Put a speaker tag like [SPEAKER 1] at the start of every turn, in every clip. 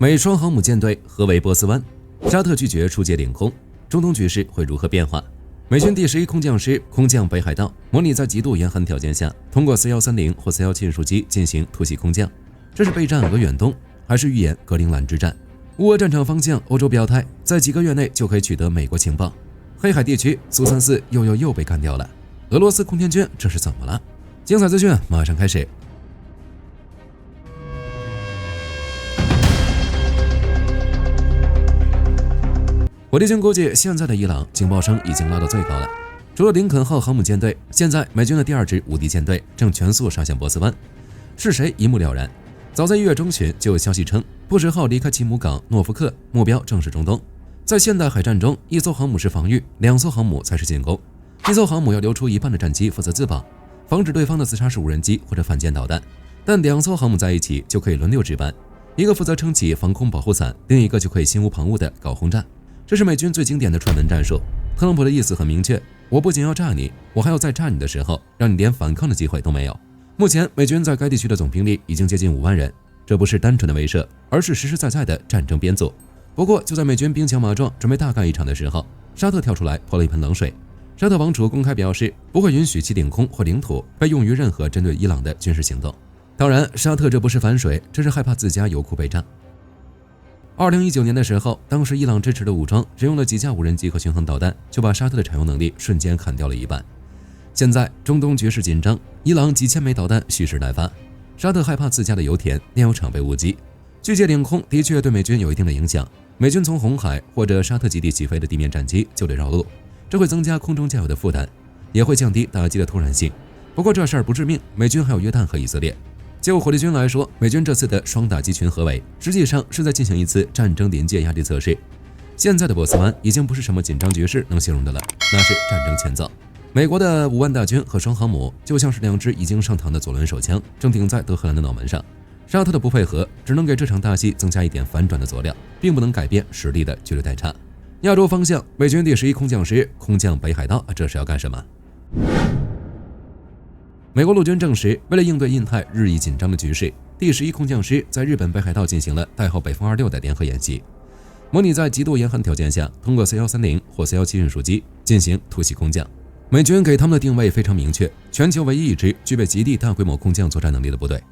[SPEAKER 1] 美双航母舰队合围波斯湾，沙特拒绝出界领空，中东局势会如何变化？美军第11空降师空降北海道，模拟在极度严寒条件下，通过C130或C17运输机进行突袭空降。这是备战俄远东，还是预演格陵兰之战？乌俄战场方向，欧洲表态，在几个月内就可以取得美国情报。黑海地区，苏34又被干掉了。俄罗斯空天军这是怎么了？精彩资讯马上开始。火力军估计，现在的伊朗警报声已经拉到最高了。除了林肯号航母舰队，现在美军的第2支无敌舰队正全速杀向波斯湾。是谁一目了然？早在1月中旬就有消息称，布什号离开其母港诺福克，目标正是中东。在现代海战中，一艘航母是防御，2艘航母才是进攻。一艘航母要留出一半的战机负责自保，防止对方的自杀式无人机或者反舰导弹。但2艘航母在一起就可以轮流值班，一个负责撑起防空保护伞，另一个就可以心无旁骛地搞轰炸。这是美军最经典的串门战术。特朗普的意思很明确，我不仅要炸你，我还要在炸你的时候让你连反抗的机会都没有。目前美军在该地区的总兵力已经接近5万人，这不是单纯的威慑，而是实实在在的战争编组。不过就在美军兵强马壮准备大干一场的时候，沙特跳出来泼了一盆冷水。沙特王储公开表示，不会允许其领空或领土被用于任何针对伊朗的军事行动。当然，沙特这不是反水，这是害怕自家油库被炸。2019年的时候，当时伊朗支持的武装只用了几架无人机和巡航导弹，就把沙特的产油能力瞬间砍掉了一半。现在中东局势紧张，伊朗几千枚导弹蓄势待发，沙特害怕自家的油田炼油厂被误击。拒界领空的确对美军有一定的影响，美军从红海或者沙特基地起飞的地面战机就得绕路，这会增加空中加油的负担，也会降低打击的突然性。不过这事儿不致命，美军还有约旦和以色列。就火力军来说，美军这次的双打击群合围，实际上是在进行一次战争临界压力测试。现在的波斯湾已经不是什么紧张局势能形容的了，那是战争前奏。美国的5万大军和双航母就像是2支已经上膛的左轮手枪，正顶在德黑兰的脑门上。沙特的不配合，只能给这场大戏增加一点反转的佐料，并不能改变实力的绝对代差。亚洲方向，美军第11空降师空降北海道，这是要干什么？美国陆军证实，为了应对印太日益紧张的局势，第11空降师在日本北海道进行了代号北风26的联合演习，模拟在极度严寒条件下，通过 C130 或 C17运输机进行突袭空降。美军给他们的定位非常明确，全球唯一一支具备极地大规模空降作战能力的部队。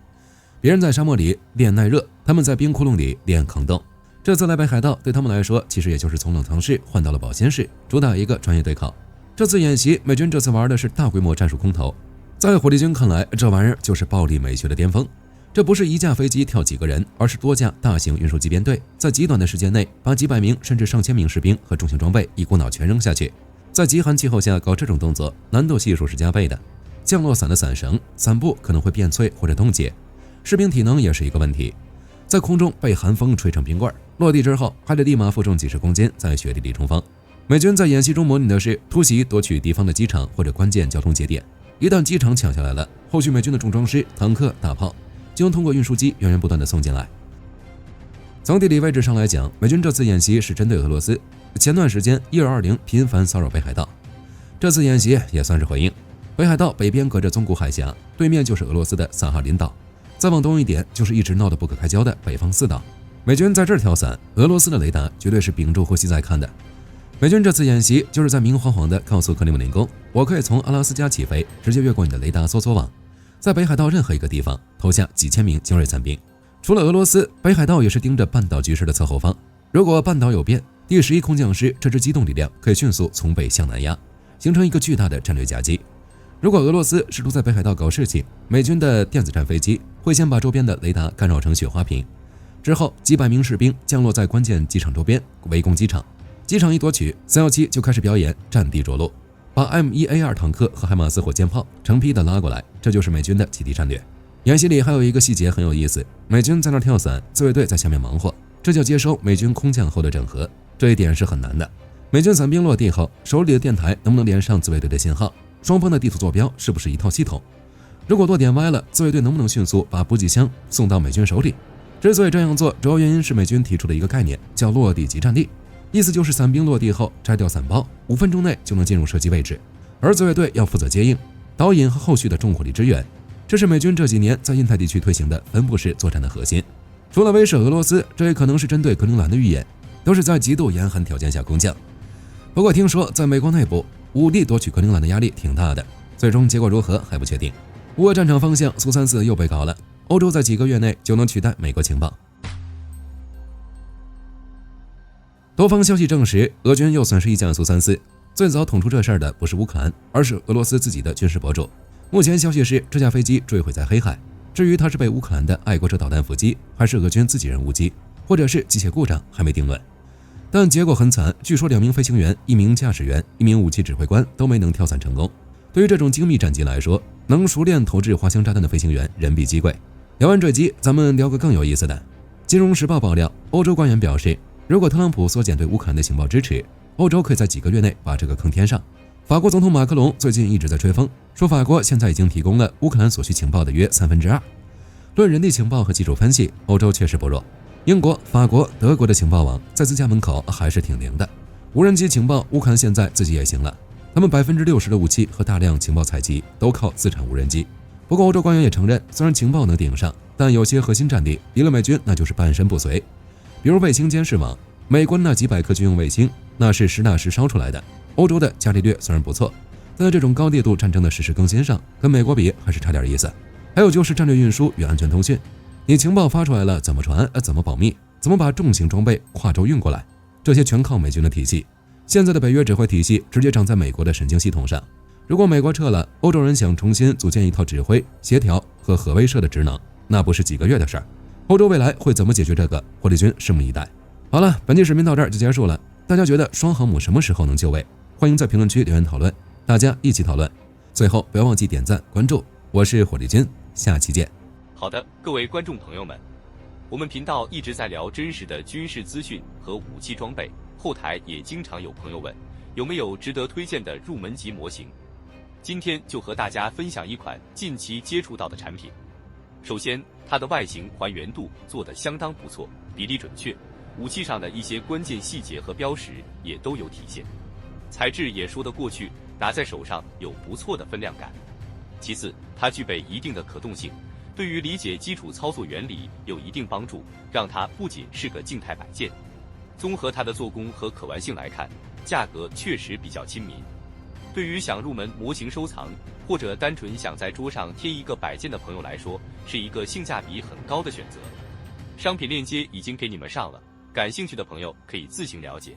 [SPEAKER 1] 别人在沙漠里练耐热，他们在冰窟窿里练抗冻。这次来北海道对他们来说，其实也就是从冷藏室换到了保鲜室，主打一个专业对抗。这次演习，美军这次玩的是大规模战术空投。在火力军看来，这玩意儿就是暴力美学的巅峰。这不是一架飞机跳几个人，而是多架大型运输机编队，在极短的时间内把几百名甚至上千名士兵和重型装备一股脑全扔下去。在极寒气候下搞这种动作，难度系数是加倍的。降落伞的伞绳、伞布可能会变脆或者冻结，士兵体能也是一个问题。在空中被寒风吹成冰棍，落地之后还得立马负重几十公斤在雪地里冲锋。美军在演习中模拟的是突袭夺取敌方的机场或者关键交通节点。一旦机场抢下来了，后续美军的重装师、坦克、大炮就能通过运输机源源不断地送进来。从地理位置上来讲，美军这次演习是针对俄罗斯。前段时间1220频繁骚扰北海道，这次演习也算是回应。北海道北边隔着宗谷海峡，对面就是俄罗斯的萨哈林岛，再往东一点就是一直闹得不可开交的北方四岛。美军在这儿跳伞，俄罗斯的雷达绝对是屏住呼吸在看的。美军这次演习就是在明晃晃地告诉克里姆林宫，我可以从阿拉斯加起飞，直接越过你的雷达搜索网，在北海道任何一个地方投下几千名精锐残兵。除了俄罗斯，北海道也是盯着半岛局势的侧后方。如果半岛有变，第11空降师这支机动力量可以迅速从北向南压，形成一个巨大的战略夹击。如果俄罗斯试图在北海道搞事情，美军的电子战飞机会先把周边的雷达干扰成雪花屏，之后几百名士兵降落在关键机场周边围攻机场。机场一夺取，317就开始表演战地着陆，把 M1A2 坦克和海马斯火箭炮成批的拉过来，这就是美军的基地战略。演习里还有一个细节很有意思，美军在那跳伞，自卫队在下面忙活，这就接收美军空降后的整合，这一点是很难的。美军伞兵落地后，手里的电台能不能连上自卫队的信号？双方的地图坐标是不是一套系统？如果落点歪了，自卫队能不能迅速把补给箱送到美军手里？之所以这样做，主要原因是美军提出的一个概念，叫落地即战力。意思就是伞兵落地后摘掉伞包，5分钟内就能进入射击位置，而自卫队要负责接应、导引和后续的重火力支援。这是美军这几年在印太地区推行的分布式作战的核心。除了威慑俄罗斯，这也可能是针对格陵兰的预演，都是在极度严寒条件下空降。不过听说在美国内部，武力夺取格陵兰的压力挺大的，最终结果如何还不确定。乌俄战场方向，苏34又被搞了，欧洲在几个月内就能取代美国情报。多方消息证实，俄军又损失一架苏34。最早捅出这事儿的不是乌克兰，而是俄罗斯自己的军事博主。目前消息是这架飞机坠毁在黑海，至于它是被乌克兰的爱国者导弹伏击，还是俄军自己人误击，或者是机械故障，还没定论。但结果很惨，据说2名飞行员、1名驾驶员、1名武器指挥官都没能跳伞成功。对于这种精密战机来说，能熟练投掷滑翔炸弹的飞行员人比机贵。聊完坠机，咱们聊个更有意思的。金融时报爆料，欧洲官员表示，如果特朗普缩减对乌克兰的情报支持，欧洲可以在几个月内把这个坑填上。法国总统马克龙最近一直在吹风，说法国现在已经提供了乌克兰所需情报的约2/3。论人力情报和技术分析，欧洲确实不弱。英国、法国、德国的情报网在自家门口还是挺灵的。无人机情报，乌克兰现在自己也行了，他们60%的武器和大量情报采集都靠自产无人机。不过欧洲官员也承认，虽然情报能顶上，但有些核心战地离了美军那就是半身不遂。比如卫星监视网，美国那几百颗军用卫星，那是实打实烧出来的。欧洲的伽利略虽然不错，但在这种高烈度战争的实时更新上，跟美国比还是差点意思。还有就是战略运输与安全通讯，你情报发出来了，怎么传？怎么保密？怎么把重型装备跨州运过来？这些全靠美军的体系。现在的北约指挥体系直接长在美国的神经系统上。如果美国撤了，欧洲人想重新组建一套指挥、协调和核威慑的职能，那不是几个月的事儿。欧洲未来会怎么解决这个？火力军拭目以待。好了，本期视频到这儿就结束了。大家觉得双航母什么时候能就位？欢迎在评论区留言讨论，大家一起讨论。最后不要忘记点赞关注，我是火力军，下期见。
[SPEAKER 2] 好的，各位观众朋友们，我们频道一直在聊真实的军事资讯和武器装备，后台也经常有朋友问，有没有值得推荐的入门级模型？今天就和大家分享一款近期接触到的产品。首先，它的外形还原度做得相当不错，比例准确，武器上的一些关键细节和标识也都有体现，材质也说得过去，拿在手上有不错的分量感。其次，它具备一定的可动性，对于理解基础操作原理有一定帮助，让它不仅是个静态摆件。综合它的做工和可玩性来看，价格确实比较亲民。对于想入门模型收藏，或者单纯想在桌上贴一个摆件的朋友来说，是一个性价比很高的选择。商品链接已经给你们上了，感兴趣的朋友可以自行了解。